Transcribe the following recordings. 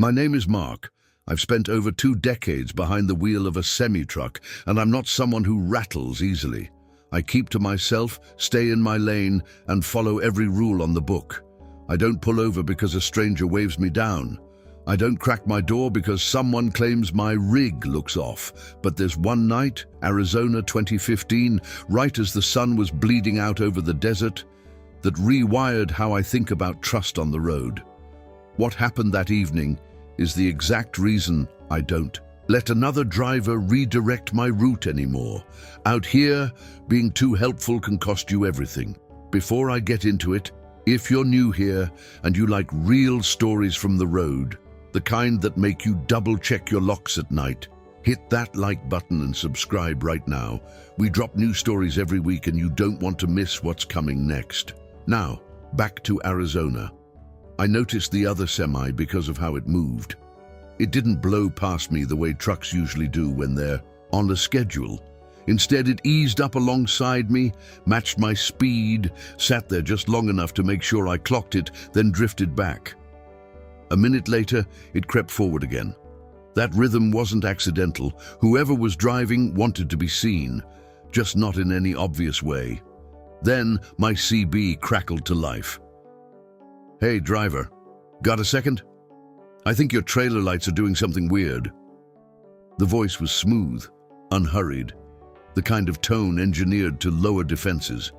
My name is Mark. I've spent over 2 decades behind the wheel of a semi-truck, and I'm not someone who rattles easily. I keep to myself, stay in my lane, and follow every rule on the book. I don't pull over because a stranger waves me down. I don't crack my door because someone claims my rig looks off. But there's one night, Arizona 2015, right as the sun was bleeding out over the desert, that rewired how I think about trust on the road. What happened that evening is the exact reason I don't let another driver redirect my route anymore. Out here, being too helpful can cost you everything. Before I get into it, if you're new here and you like real stories from the road, the kind that make you double-check your locks at night, hit that like button and subscribe right now. We drop new stories every week and you don't want to miss what's coming next. Now, back to Arizona. I noticed the other semi because of how it moved. It didn't blow past me the way trucks usually do when they're on a schedule. Instead, it eased up alongside me, matched my speed, sat there just long enough to make sure I clocked it, then drifted back. A minute later, it crept forward again. That rhythm wasn't accidental. Whoever was driving wanted to be seen, just not in any obvious way. Then my CB crackled to life. "Hey, driver, got a second? I think your trailer lights are doing something weird." The voice was smooth, unhurried, the kind of tone engineered to lower defenses.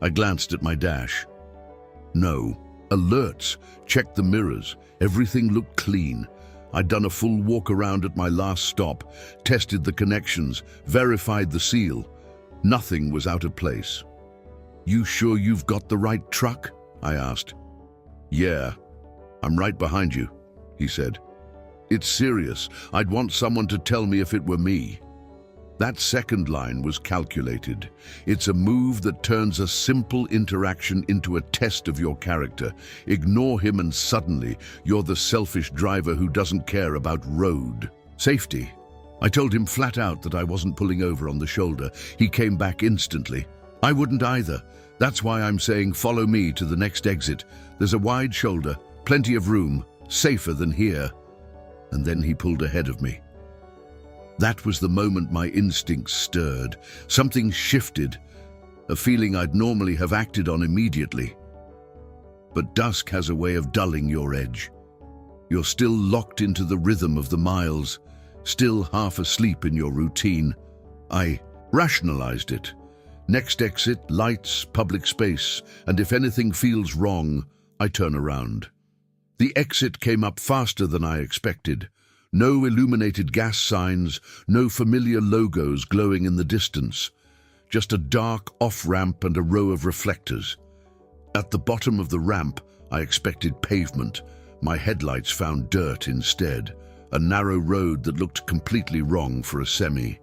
I glanced at my dash. No. Alerts, checked the mirrors, everything looked clean. I'd done a full walk around at my last stop, tested the connections, verified the seal. Nothing was out of place. "You sure you've got the right truck?" I asked. "Yeah, I'm right behind you," he said. "It's serious. I'd want someone to tell me if it were me." That second line was calculated. It's a move that turns a simple interaction into a test of your character. Ignore him and suddenly you're the selfish driver who doesn't care about road safety. I told him flat out that I wasn't pulling over on the shoulder. He came back instantly. "I wouldn't either. That's why I'm saying follow me to the next exit. There's a wide shoulder, plenty of room, safer than here." And then he pulled ahead of me. That was the moment my instincts stirred. Something shifted, a feeling I'd normally have acted on immediately. But dusk has a way of dulling your edge. You're still locked into the rhythm of the miles, still half asleep in your routine. I rationalized it. Next exit, lights, public space, and if anything feels wrong, I turn around. The exit came up faster than I expected. No illuminated gas signs, no familiar logos glowing in the distance. Just a dark off-ramp and a row of reflectors. At the bottom of the ramp, I expected pavement. My headlights found dirt instead. A narrow road that looked completely wrong for a semi.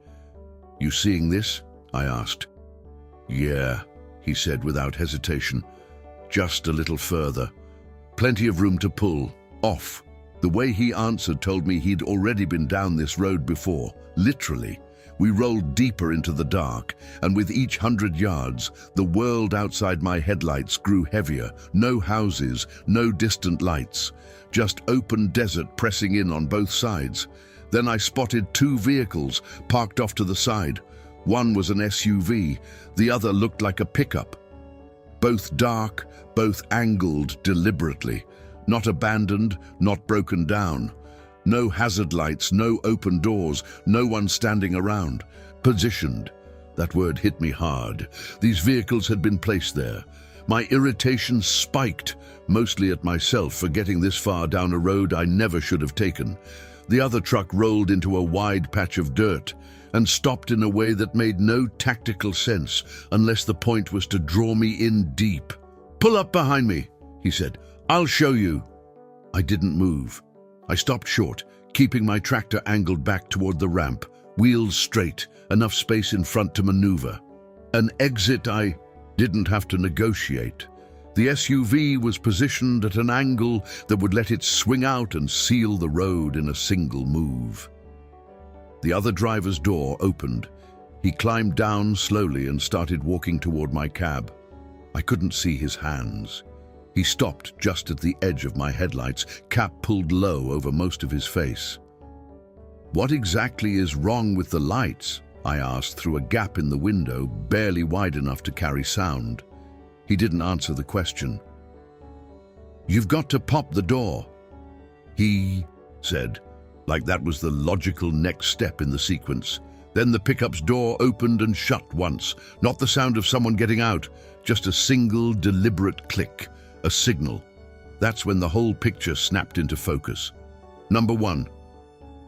"You seeing this?" I asked. "Yeah," he said without hesitation. "Just a little further. Plenty of room to pull. Off." The way he answered told me he'd already been down this road before, literally. We rolled deeper into the dark, and with each 100 yards, the world outside my headlights grew heavier. No houses, no distant lights, just open desert pressing in on both sides. Then I spotted 2 vehicles parked off to the side. One was an SUV, the other looked like a pickup. Both dark, both angled deliberately. Not abandoned, not broken down. No hazard lights, no open doors, no one standing around. Positioned. That word hit me hard. These vehicles had been placed there. My irritation spiked, mostly at myself for getting this far down a road I never should have taken. The other truck rolled into a wide patch of dirt and stopped in a way that made no tactical sense unless the point was to draw me in deep. "Pull up behind me," he said. "I'll show you." I didn't move. I stopped short, keeping my tractor angled back toward the ramp, wheels straight, enough space in front to maneuver. An exit I didn't have to negotiate. The SUV was positioned at an angle that would let it swing out and seal the road in a single move. The other driver's door opened. He climbed down slowly and started walking toward my cab. I couldn't see his hands. He stopped just at the edge of my headlights, cap pulled low over most of his face. "What exactly is wrong with the lights?" I asked through a gap in the window, barely wide enough to carry sound. He didn't answer the question. "You've got to pop the door," he said, like that was the logical next step in the sequence. Then the pickup's door opened and shut once, not the sound of someone getting out, just a single deliberate click, a signal. That's when the whole picture snapped into focus. Number 1,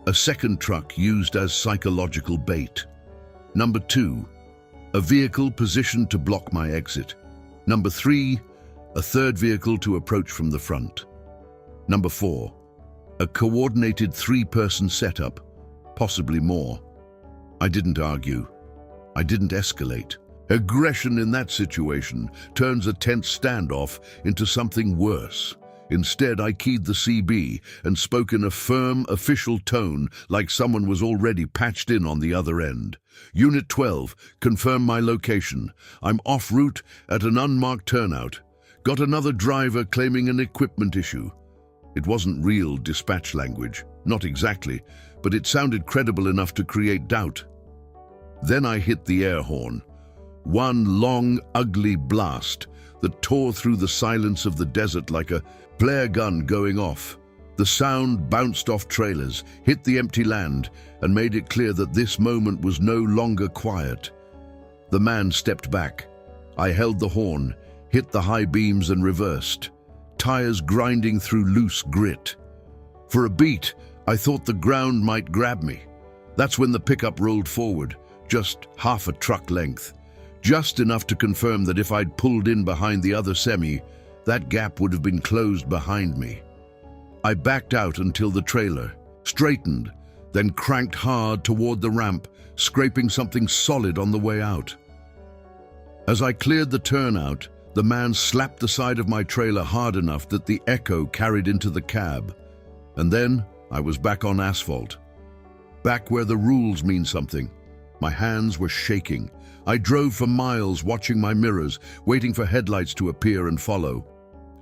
a second truck used as psychological bait. Number 2, a vehicle positioned to block my exit. Number 3, a third vehicle to approach from the front. Number 4, a coordinated 3-person setup, possibly more. I didn't argue. I didn't escalate. Aggression in that situation turns a tense standoff into something worse. Instead, I keyed the CB and spoke in a firm, official tone like someone was already patched in on the other end. "Unit 12, confirm my location. I'm en route at an unmarked turnout. Got another driver claiming an equipment issue." It wasn't real dispatch language, not exactly, but it sounded credible enough to create doubt. Then I hit the air horn. One long, ugly blast that tore through the silence of the desert like a flare gun going off. The sound bounced off trailers, hit the empty land, and made it clear that this moment was no longer quiet. The man stepped back. I held the horn, hit the high beams and reversed, tires grinding through loose grit. For a beat, I thought the ground might grab me. That's when the pickup rolled forward, just half a truck length. Just enough to confirm that if I'd pulled in behind the other semi, that gap would have been closed behind me. I backed out until the trailer straightened, then cranked hard toward the ramp, scraping something solid on the way out. As I cleared the turnout, the man slapped the side of my trailer hard enough that the echo carried into the cab. And then I was back on asphalt. Back where the rules mean something. My hands were shaking. I drove for miles, watching my mirrors, waiting for headlights to appear and follow.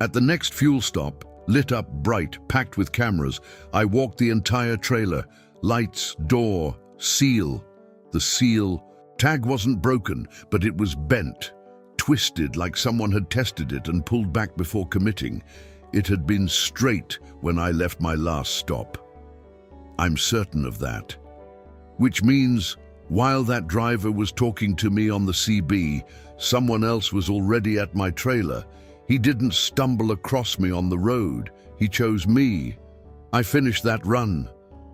At the next fuel stop, lit up bright, packed with cameras, I walked the entire trailer. Lights, door, seal. The seal tag wasn't broken, but it was bent, twisted like someone had tested it and pulled back before committing. It had been straight when I left my last stop. I'm certain of that. Which means, while that driver was talking to me on the CB, someone else was already at my trailer. He didn't stumble across me on the road. He chose me. I finished that run.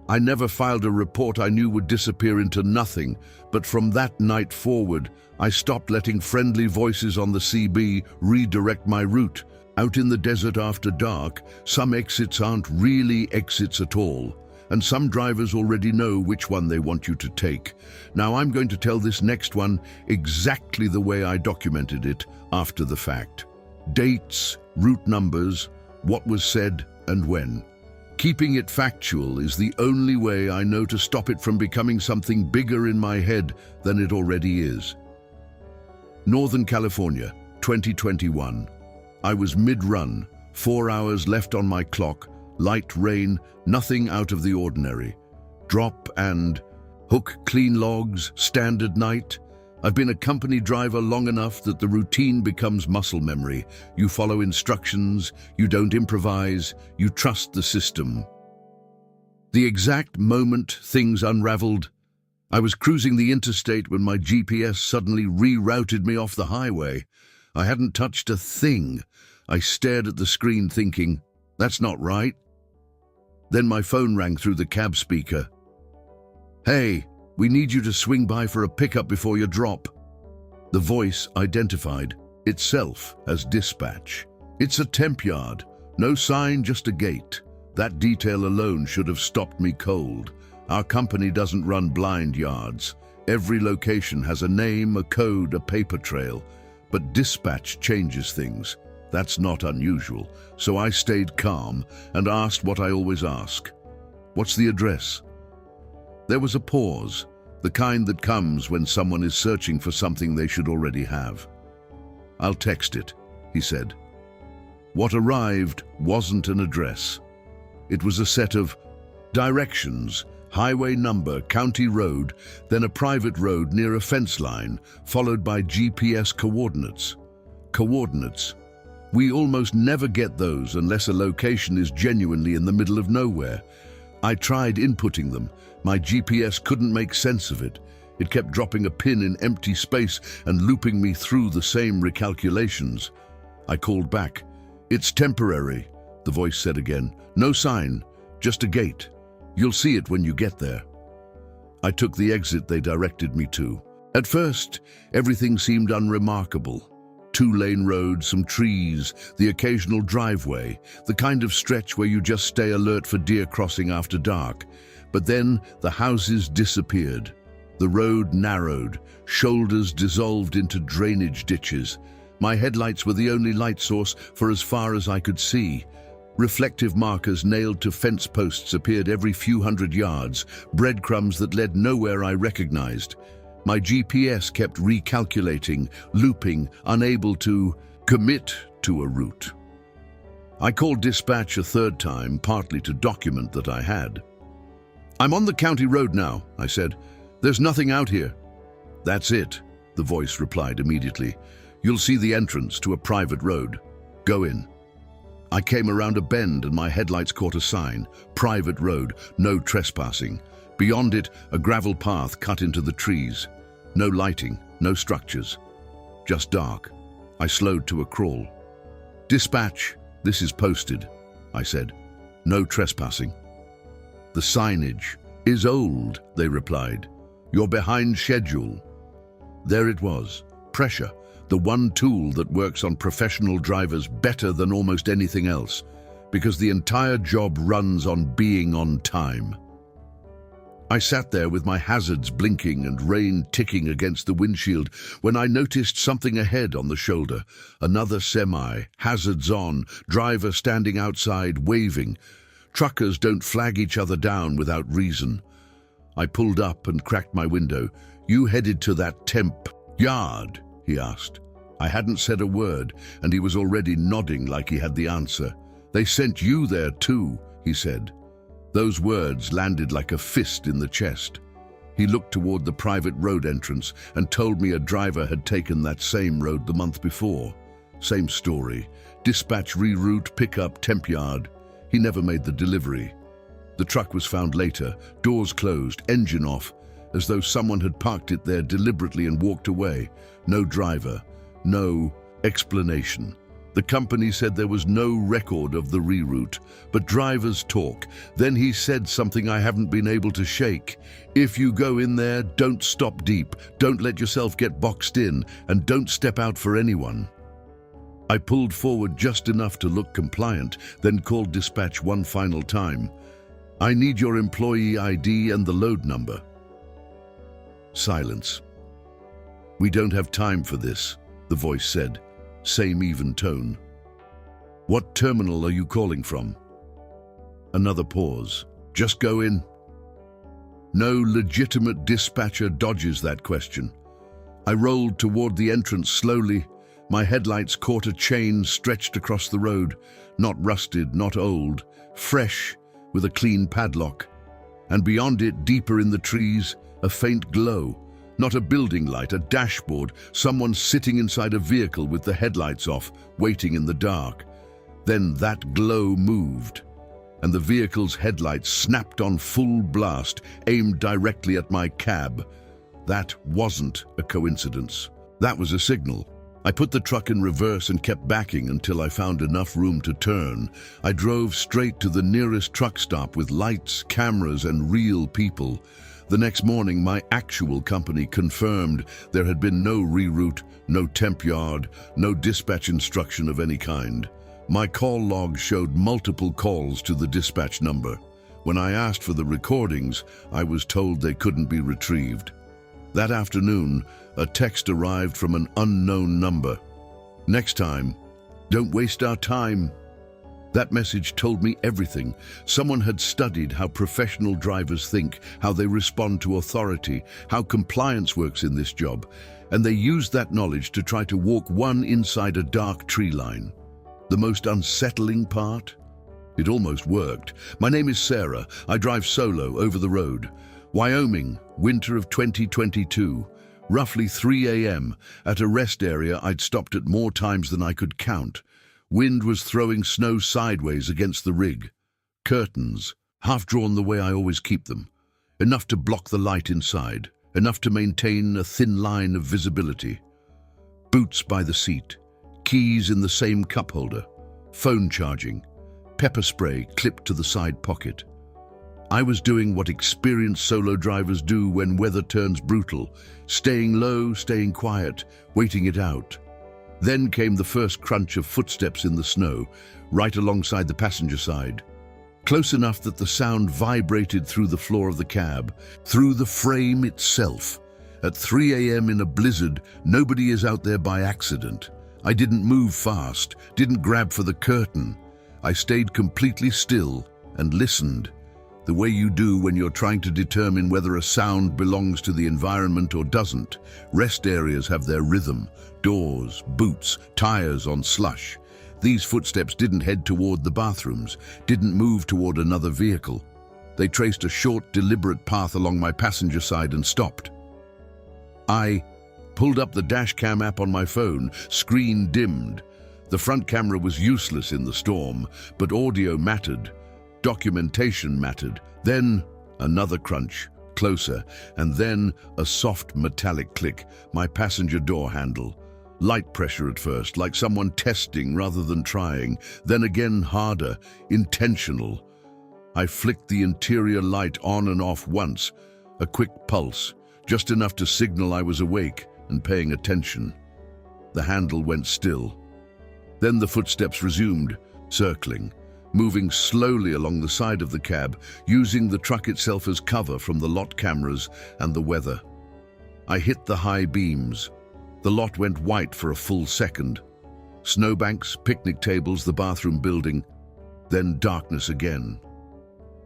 I never filed a report I knew would disappear into nothing, but from that night forward, I stopped letting friendly voices on the CB redirect my route. Out in the desert after dark, some exits aren't really exits at all, and some drivers already know which one they want you to take. Now I'm going to tell this next one exactly the way I documented it after the fact. Dates, route numbers, what was said and when. Keeping it factual is the only way I know to stop it from becoming something bigger in my head than it already is. Northern California, 2021. I was mid-run, 4 hours left on my clock, light rain, nothing out of the ordinary. Drop and hook clean logs, standard night. I've been a company driver long enough that the routine becomes muscle memory. You follow instructions, you don't improvise, you trust the system. The exact moment things unraveled, I was cruising the interstate when my GPS suddenly rerouted me off the highway. I hadn't touched a thing. I stared at the screen thinking, that's not right. Then my phone rang through the cab speaker. "Hey, we need you to swing by for a pickup before your drop." The voice identified itself as dispatch. It's a temp yard. No sign, just a gate. That detail alone should have stopped me cold. Our company doesn't run blind yards. Every location has a name, a code, a paper trail. But dispatch changes things. That's not unusual. So I stayed calm and asked what I always ask. "What's the address?" There was a pause, the kind that comes when someone is searching for something they should already have. "I'll text it," he said. What arrived wasn't an address. It was a set of directions, highway number, county road, then a private road near a fence line, followed by GPS coordinates. Coordinates. We almost never get those unless a location is genuinely in the middle of nowhere. I tried inputting them. My GPS couldn't make sense of it. It kept dropping a pin in empty space and looping me through the same recalculations. I called back. "It's temporary," the voice said again. "No sign, just a gate. You'll see it when you get there." I took the exit they directed me to. At first, everything seemed unremarkable. Two-lane road, some trees, the occasional driveway, the kind of stretch where you just stay alert for deer crossing after dark. But then the houses disappeared. The road narrowed, shoulders dissolved into drainage ditches. My headlights were the only light source for as far as I could see. Reflective markers nailed to fence posts appeared every few hundred yards, breadcrumbs that led nowhere I recognized. My GPS kept recalculating, looping, unable to commit to a route. I called dispatch a third time, partly to document that I had. "I'm on the county road now," I said. "There's nothing out here." "That's it," the voice replied immediately. "You'll see the entrance to a private road. Go in." I came around a bend and my headlights caught a sign, "Private road, no trespassing." Beyond it, a gravel path cut into the trees. No lighting, no structures. Just dark. I slowed to a crawl. "Dispatch, this is posted," I said. "No trespassing." "The signage is old," they replied. "You're behind schedule." There it was. Pressure, the one tool that works on professional drivers better than almost anything else, because the entire job runs on being on time. I sat there with my hazards blinking and rain ticking against the windshield when I noticed something ahead on the shoulder. Another semi, hazards on, driver standing outside waving. Truckers don't flag each other down without reason. I pulled up and cracked my window. "You headed to that temp yard?" he asked. I hadn't said a word, and he was already nodding like he had the answer. "They sent you there too," he said. Those words landed like a fist in the chest. He looked toward the private road entrance and told me a driver had taken that same road the month before. Same story. Dispatch reroute, pickup, temp yard. He never made the delivery. The truck was found later, doors closed, engine off, as though someone had parked it there deliberately and walked away. No driver, no explanation. The company said there was no record of the reroute, but drivers talk. Then he said something I haven't been able to shake. "If you go in there, don't stop deep, don't let yourself get boxed in, and don't step out for anyone." I pulled forward just enough to look compliant, then called dispatch one final time. "I need your employee ID and the load number." Silence. "We don't have time for this," the voice said. Same even tone. "What terminal are you calling from?" Another pause. "Just go in." No legitimate dispatcher dodges that question. I rolled toward the entrance slowly. My headlights caught a chain stretched across the road, not rusted, not old, fresh, with a clean padlock. And beyond it, deeper in the trees, a faint glow. Not a building light, a dashboard, someone sitting inside a vehicle with the headlights off, waiting in the dark. Then that glow moved, and the vehicle's headlights snapped on full blast, aimed directly at my cab. That wasn't a coincidence. That was a signal. I put the truck in reverse and kept backing until I found enough room to turn. I drove straight to the nearest truck stop with lights, cameras, and real people. The next morning, my actual company confirmed there had been no reroute, no temp yard, no dispatch instruction of any kind. My call log showed multiple calls to the dispatch number. When I asked for the recordings, I was told they couldn't be retrieved. That afternoon, a text arrived from an unknown number. "Next time, don't waste our time." That message told me everything. Someone had studied how professional drivers think, how they respond to authority, how compliance works in this job, and they used that knowledge to try to walk one inside a dark tree line. The most unsettling part? It almost worked. My name is Sarah. I drive solo over the road. Wyoming, winter of 2022. Roughly 3 a.m. At a rest area I'd stopped at more times than I could count. Wind was throwing snow sideways against the rig. Curtains, half drawn the way I always keep them. Enough to block the light inside. Enough to maintain a thin line of visibility. Boots by the seat. Keys in the same cup holder. Phone charging. Pepper spray clipped to the side pocket. I was doing what experienced solo drivers do when weather turns brutal, staying low, staying quiet, waiting it out. Then came the first crunch of footsteps in the snow, right alongside the passenger side. Close enough that the sound vibrated through the floor of the cab, through the frame itself. At 3 a.m. in a blizzard, nobody is out there by accident. I didn't move fast, didn't grab for the curtain. I stayed completely still and listened, the way you do when you're trying to determine whether a sound belongs to the environment or doesn't. Rest areas have their rhythm, doors, boots, tires on slush. These footsteps didn't head toward the bathrooms, didn't move toward another vehicle. They traced a short, deliberate path along my passenger side and stopped. I pulled up the dash cam app on my phone, screen dimmed. The front camera was useless in the storm, but audio mattered. Documentation mattered. Then another crunch, closer, and then a soft metallic click, my passenger door handle. Light pressure at first, like someone testing rather than trying, then again harder, intentional. I flicked the interior light on and off once, a quick pulse, just enough to signal I was awake and paying attention. The handle went still. Then the footsteps resumed, circling, moving slowly along the side of the cab, using the truck itself as cover from the lot cameras and the weather. I hit the high beams. The lot went white for a full second. Snowbanks, picnic tables, the bathroom building, then darkness again.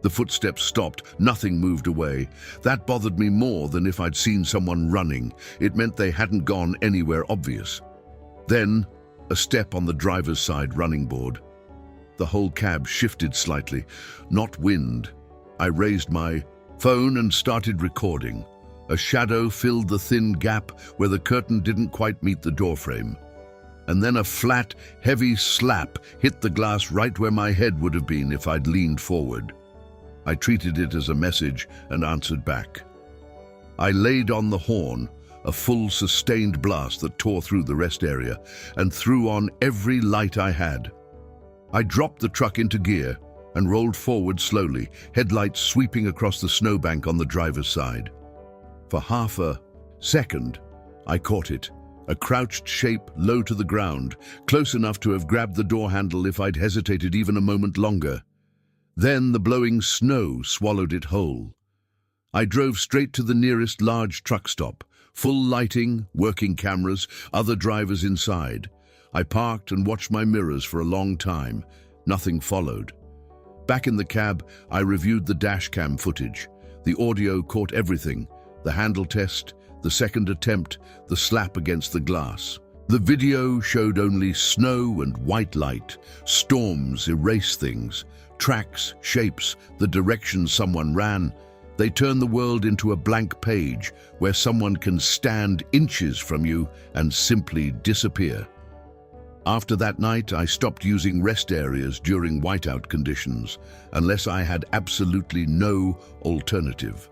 The footsteps stopped, nothing moved away. That bothered me more than if I'd seen someone running. It meant they hadn't gone anywhere obvious. Then, a step on the driver's side running board. The whole cab shifted slightly, not wind. I raised my phone and started recording. A shadow filled the thin gap where the curtain didn't quite meet the doorframe. And then a flat, heavy slap hit the glass right where my head would have been if I'd leaned forward. I treated it as a message and answered back. I laid on the horn, a full sustained blast that tore through the rest area and threw on every light I had. I dropped the truck into gear and rolled forward slowly, headlights sweeping across the snowbank on the driver's side. For half a second, I caught it, a crouched shape low to the ground, close enough to have grabbed the door handle if I'd hesitated even a moment longer. Then the blowing snow swallowed it whole. I drove straight to the nearest large truck stop, full lighting, working cameras, other drivers inside. I parked and watched my mirrors for a long time. Nothing followed. Back in the cab, I reviewed the dash cam footage. The audio caught everything. The handle test, the second attempt, the slap against the glass. The video showed only snow and white light. Storms erase things. Tracks, shapes, the direction someone ran. They turn the world into a blank page where someone can stand inches from you and simply disappear. After that night, I stopped using rest areas during whiteout conditions, unless I had absolutely no alternative.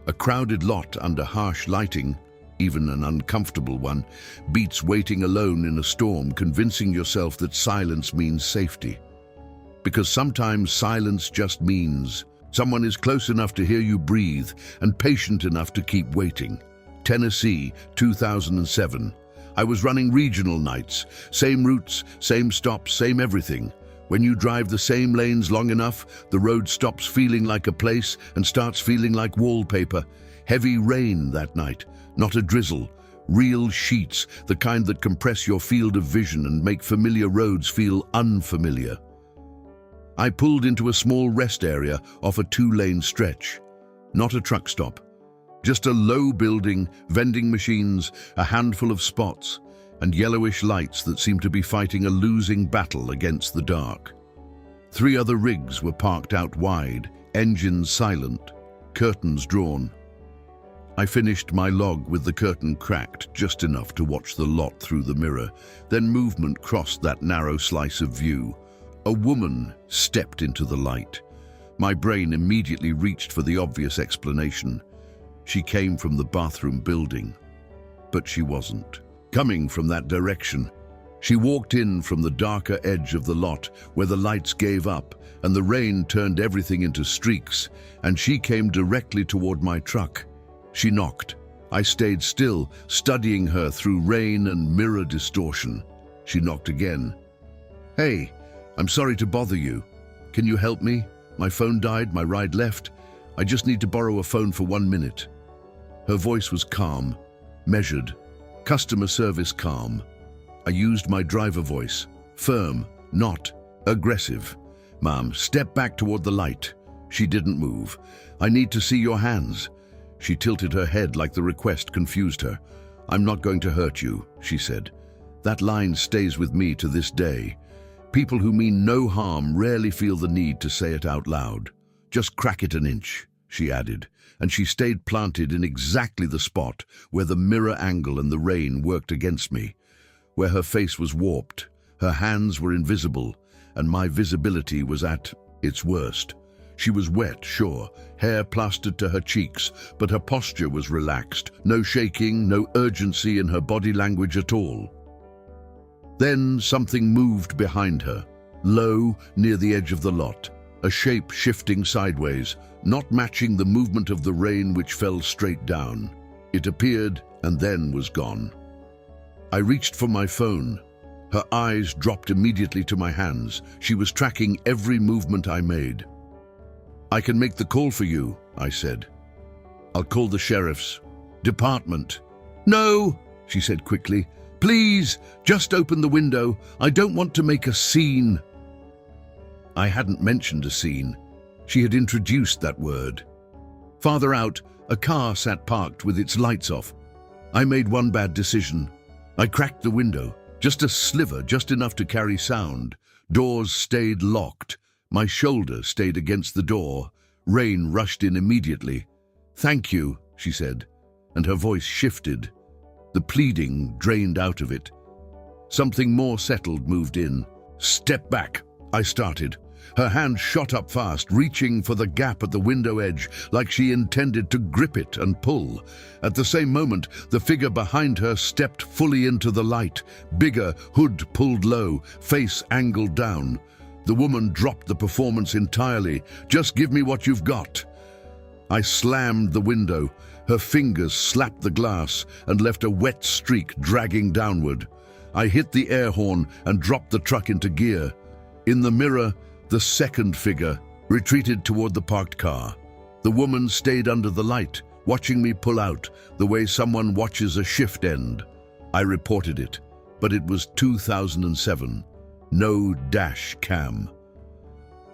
A crowded lot under harsh lighting, even an uncomfortable one, beats waiting alone in a storm, convincing yourself that silence means safety. Because sometimes silence just means someone is close enough to hear you breathe and patient enough to keep waiting. Tennessee, 2007. I was running regional nights, same routes, same stops, same everything. When you drive the same lanes long enough, the road stops feeling like a place and starts feeling like wallpaper. Heavy rain that night, not a drizzle. Real sheets, the kind that compress your field of vision and make familiar roads feel unfamiliar. I pulled into a small rest area off a 2-lane stretch. Not a truck stop. Just a low building, vending machines, a handful of spots. and yellowish lights that seemed to be fighting a losing battle against the dark. 3 other rigs were parked out wide, engines silent, curtains drawn. I finished my log with the curtain cracked just enough to watch the lot through the mirror. Then movement crossed that narrow slice of view. A woman stepped into the light. My brain immediately reached for the obvious explanation. She came from the bathroom building. But she wasn't coming from that direction. She walked in from the darker edge of the lot where the lights gave up and the rain turned everything into streaks, and she came directly toward my truck. She knocked. I stayed still, studying her through rain and mirror distortion. She knocked again. "Hey, I'm sorry to bother you. Can you help me? My phone died, my ride left. I just need to borrow a phone for 1 minute." Her voice was calm, measured, customer service calm. I used my driver voice, firm, not aggressive. "Ma'am, step back toward the light." She didn't move. "I need to see your hands." She tilted her head like the request confused her. "I'm not going to hurt you," she said. That line stays with me to this day. People who mean no harm rarely feel the need to say it out loud. "Just crack it an inch," she added, and she stayed planted in exactly the spot where the mirror angle and the rain worked against me, where her face was warped, her hands were invisible, and my visibility was at its worst. She was wet, sure, hair plastered to her cheeks, but her posture was relaxed, no shaking, no urgency in her body language at all. Then something moved behind her, low, near the edge of the lot, a shape shifting sideways, not matching the movement of the rain which fell straight down. It appeared and then was gone. I reached for my phone. Her eyes dropped immediately to my hands. She was tracking every movement I made. "I can make the call for you," I said. "I'll call the sheriff's department." "No," she said quickly. "Please, just open the window. I don't want to make a scene." I hadn't mentioned a scene. She had introduced that word. Farther out, a car sat parked with its lights off. I made one bad decision. I cracked the window, just a sliver, just enough to carry sound. Doors stayed locked. My shoulder stayed against the door. Rain rushed in immediately. "Thank you," she said, and her voice shifted. The pleading drained out of it. Something more settled moved in. "Step back," I started. Her hand shot up fast, reaching for the gap at the window edge, like she intended to grip it and pull. At the same moment, the figure behind her stepped fully into the light. Bigger, hood pulled low, face angled down. The woman dropped the performance entirely. "Just give me what you've got." I slammed the window. Her fingers slapped the glass and left a wet streak dragging downward. I hit the air horn and dropped the truck into gear. In the mirror, the second figure retreated toward the parked car. The woman stayed under the light, watching me pull out, the way someone watches a shift end. I reported it, but it was 2007. No dash cam.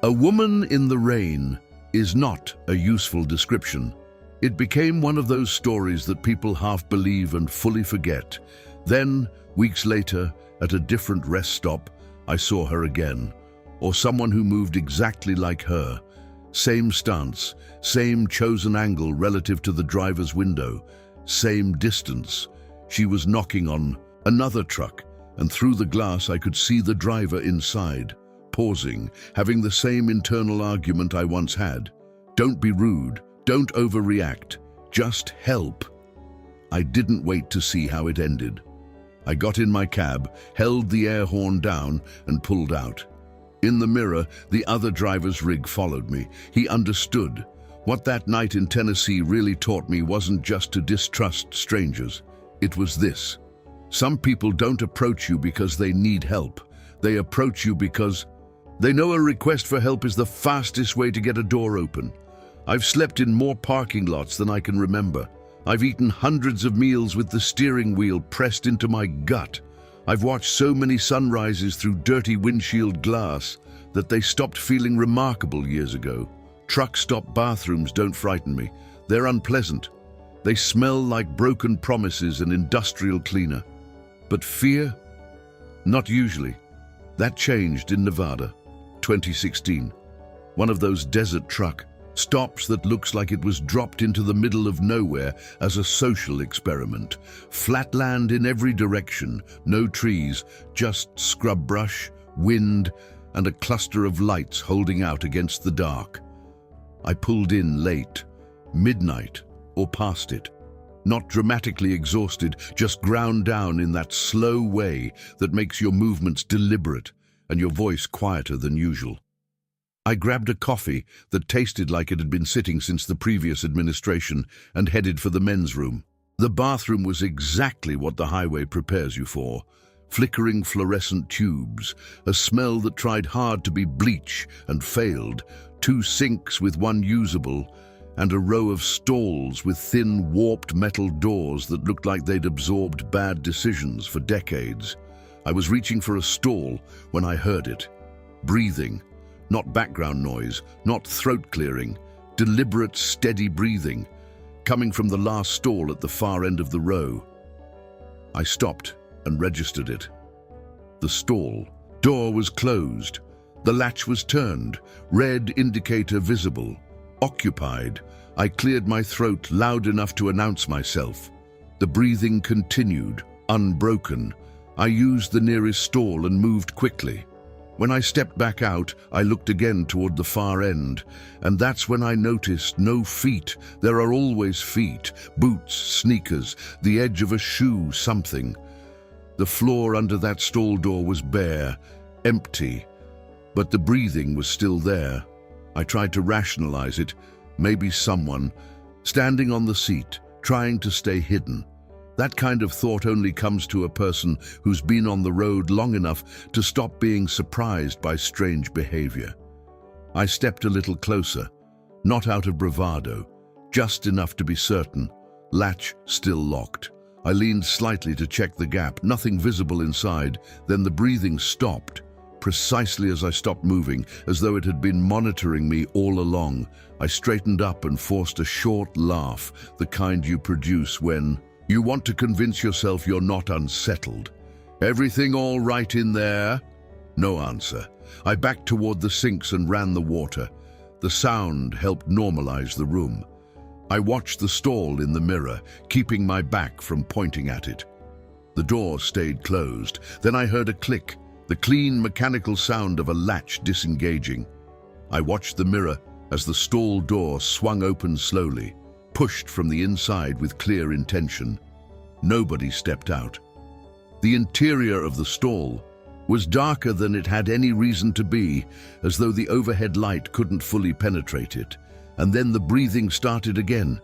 A woman in the rain is not a useful description. It became one of those stories that people half believe and fully forget. Then, weeks later, at a different rest stop, I saw her again, or someone who moved exactly like her. Same stance, same chosen angle relative to the driver's window, same distance. She was knocking on another truck, and through the glass I could see the driver inside, pausing, having the same internal argument I once had. "Don't be rude, don't overreact, just help." I didn't wait to see how it ended. I got in my cab, held the air horn down, and pulled out. In the mirror, the other driver's rig followed me. He understood. What that night in Tennessee really taught me wasn't just to distrust strangers. It was this. Some people don't approach you because they need help. They approach you because they know a request for help is the fastest way to get a door open. I've slept in more parking lots than I can remember. I've eaten hundreds of meals with the steering wheel pressed into my gut. I've watched so many sunrises through dirty windshield glass that they stopped feeling remarkable years ago. Truck stop bathrooms don't frighten me. They're unpleasant. They smell like broken promises and industrial cleaner. But fear? Not usually. That changed in Nevada, 2016. One of those desert truck stops that looks like it was dropped into the middle of nowhere as a social experiment. Flat land in every direction, no trees, just scrub brush, wind, and a cluster of lights holding out against the dark. I pulled in late, midnight, or past it. Not dramatically exhausted, just ground down in that slow way that makes your movements deliberate and your voice quieter than usual. I grabbed a coffee that tasted like it had been sitting since the previous administration and headed for the men's room. The bathroom was exactly what the highway prepares you for. Flickering fluorescent tubes, a smell that tried hard to be bleach and failed, 2 sinks with one usable, and a row of stalls with thin, warped metal doors that looked like they'd absorbed bad decisions for decades. I was reaching for a stall when I heard it. Breathing. Not background noise, not throat clearing, deliberate, steady breathing, coming from the last stall at the far end of the row. I stopped and registered it. The stall door was closed. The latch was turned, red indicator visible. Occupied. I cleared my throat loud enough to announce myself. The breathing continued, unbroken. I used the nearest stall and moved quickly. When I stepped back out, I looked again toward the far end, and that's when I noticed no feet. There are always feet, boots, sneakers, the edge of a shoe, something. The floor under that stall door was bare, empty, but the breathing was still there. I tried to rationalize it, maybe someone, standing on the seat, trying to stay hidden. That kind of thought only comes to a person who's been on the road long enough to stop being surprised by strange behavior. I stepped a little closer, not out of bravado, just enough to be certain. Latch still locked. I leaned slightly to check the gap, nothing visible inside. Then the breathing stopped, precisely as I stopped moving, as though it had been monitoring me all along. I straightened up and forced a short laugh, the kind you produce when you want to convince yourself you're not unsettled. Everything all right in there? No answer. I backed toward the sinks and ran the water. The sound helped normalize the room. I watched the stall in the mirror, keeping my back from pointing at it. The door stayed closed. Then I heard a click, the clean mechanical sound of a latch disengaging. I watched the mirror as the stall door swung open slowly, pushed from the inside with clear intention. Nobody stepped out. The interior of the stall was darker than it had any reason to be, as though the overhead light couldn't fully penetrate it. And then the breathing started again,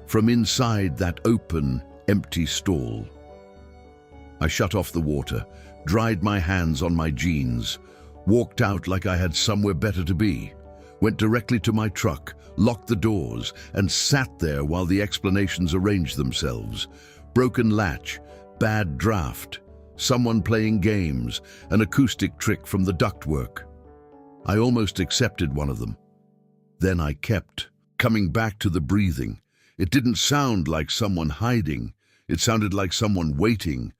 from inside that open, empty stall. I shut off the water, dried my hands on my jeans, walked out like I had somewhere better to be, went directly to my truck, locked the doors, and sat there while the explanations arranged themselves. Broken latch, bad draft, someone playing games, an acoustic trick from the ductwork. I almost accepted one of them. Then I kept coming back to the breathing. It didn't sound like someone hiding. It sounded like someone waiting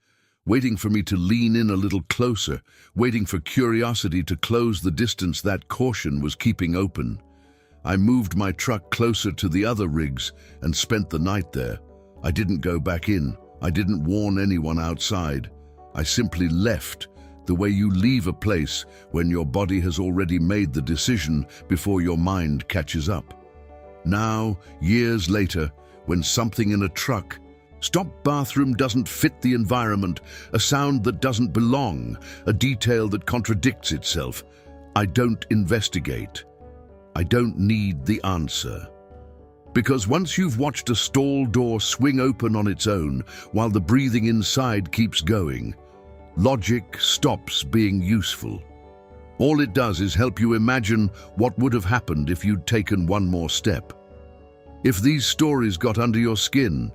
for me to lean in a little closer, waiting for curiosity to close the distance that caution was keeping open. I moved my truck closer to the other rigs and spent the night there. I didn't go back in. I didn't warn anyone outside. I simply left, the way you leave a place when your body has already made the decision before your mind catches up. Now, years later, when something in a truck stop bathroom doesn't fit the environment, a sound that doesn't belong, a detail that contradicts itself, I don't investigate. I don't need the answer. Because once you've watched a stall door swing open on its own while the breathing inside keeps going, logic stops being useful. All it does is help you imagine what would have happened if you'd taken one more step. If these stories got under your skin,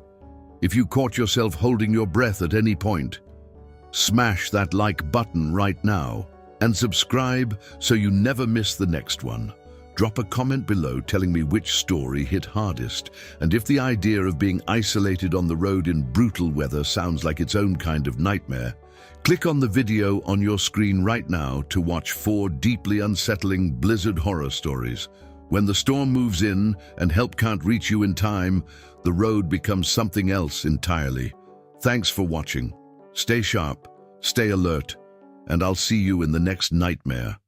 if you caught yourself holding your breath at any point, smash that like button right now and subscribe so you never miss the next one. Drop a comment below telling me which story hit hardest, and if the idea of being isolated on the road in brutal weather sounds like its own kind of nightmare, Click on the video on your screen right now to watch 4 deeply unsettling blizzard horror stories. When the storm moves in and help can't reach you in time, the road becomes something else entirely. Thanks for watching. Stay sharp, stay alert, and I'll see you in the next nightmare.